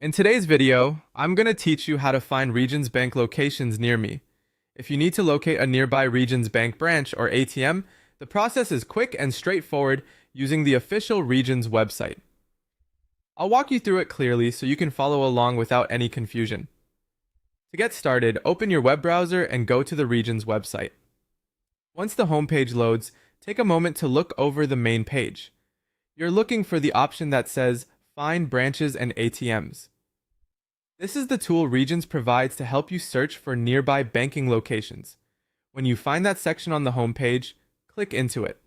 In today's video, I'm going to teach you how to find Regions Bank locations near me. If you need to locate a nearby Regions Bank branch or ATM, the process is quick and straightforward using the official Regions website. I'll walk you through it clearly so you can follow along without any confusion. To get started, open your web browser and go to the Regions website. Once the homepage loads, take a moment to look over the main page. You're looking for the option that says Find Branches and ATMs. This is the tool Regions provides to help you search for nearby banking locations. When you find that section on the homepage, click into it.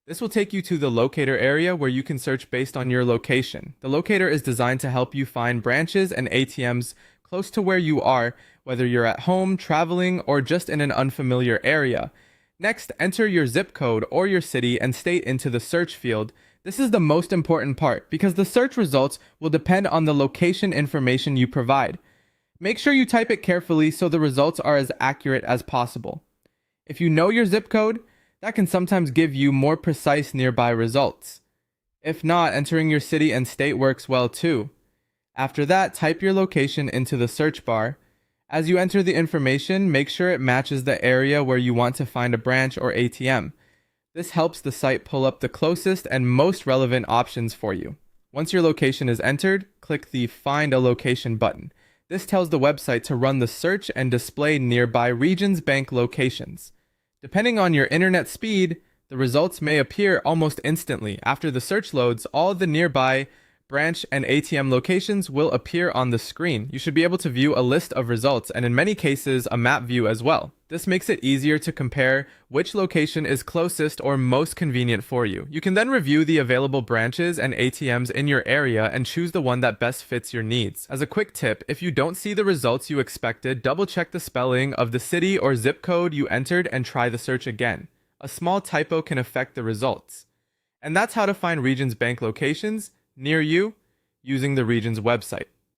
This will take you to the locator area where you can search based on your location. The locator is designed to help you find branches and ATMs close to where you are, whether you're at home, traveling, or just in an unfamiliar area. Next, enter your zip code or your city and state into the search field. This is the most important part because the search results will depend on the location information you provide. Make sure you type it carefully so the results are as accurate as possible. If you know your zip code, that can sometimes give you more precise nearby results. If not, entering your city and state works well too. After that, type your location into the search bar. As you enter the information, make sure it matches the area where you want to find a branch or ATM. This helps the site pull up the closest and most relevant options for you. Once your location is entered, click the Find a Location button. This tells the website to run the search and display nearby Regions Bank locations. Depending on your internet speed, the results may appear almost instantly. After the search loads, all the nearby branch and ATM locations will appear on the screen. You should be able to view a list of results and in many cases a map view as well. This makes it easier to compare which location is closest or most convenient for you. You can then review the available branches and ATMs in your area and choose the one that best fits your needs. As a quick tip, if you don't see the results you expected, double check the spelling of the city or zip code you entered and try the search again. A small typo can affect the results. And that's how to find Regions Bank locations near you using the Regions website.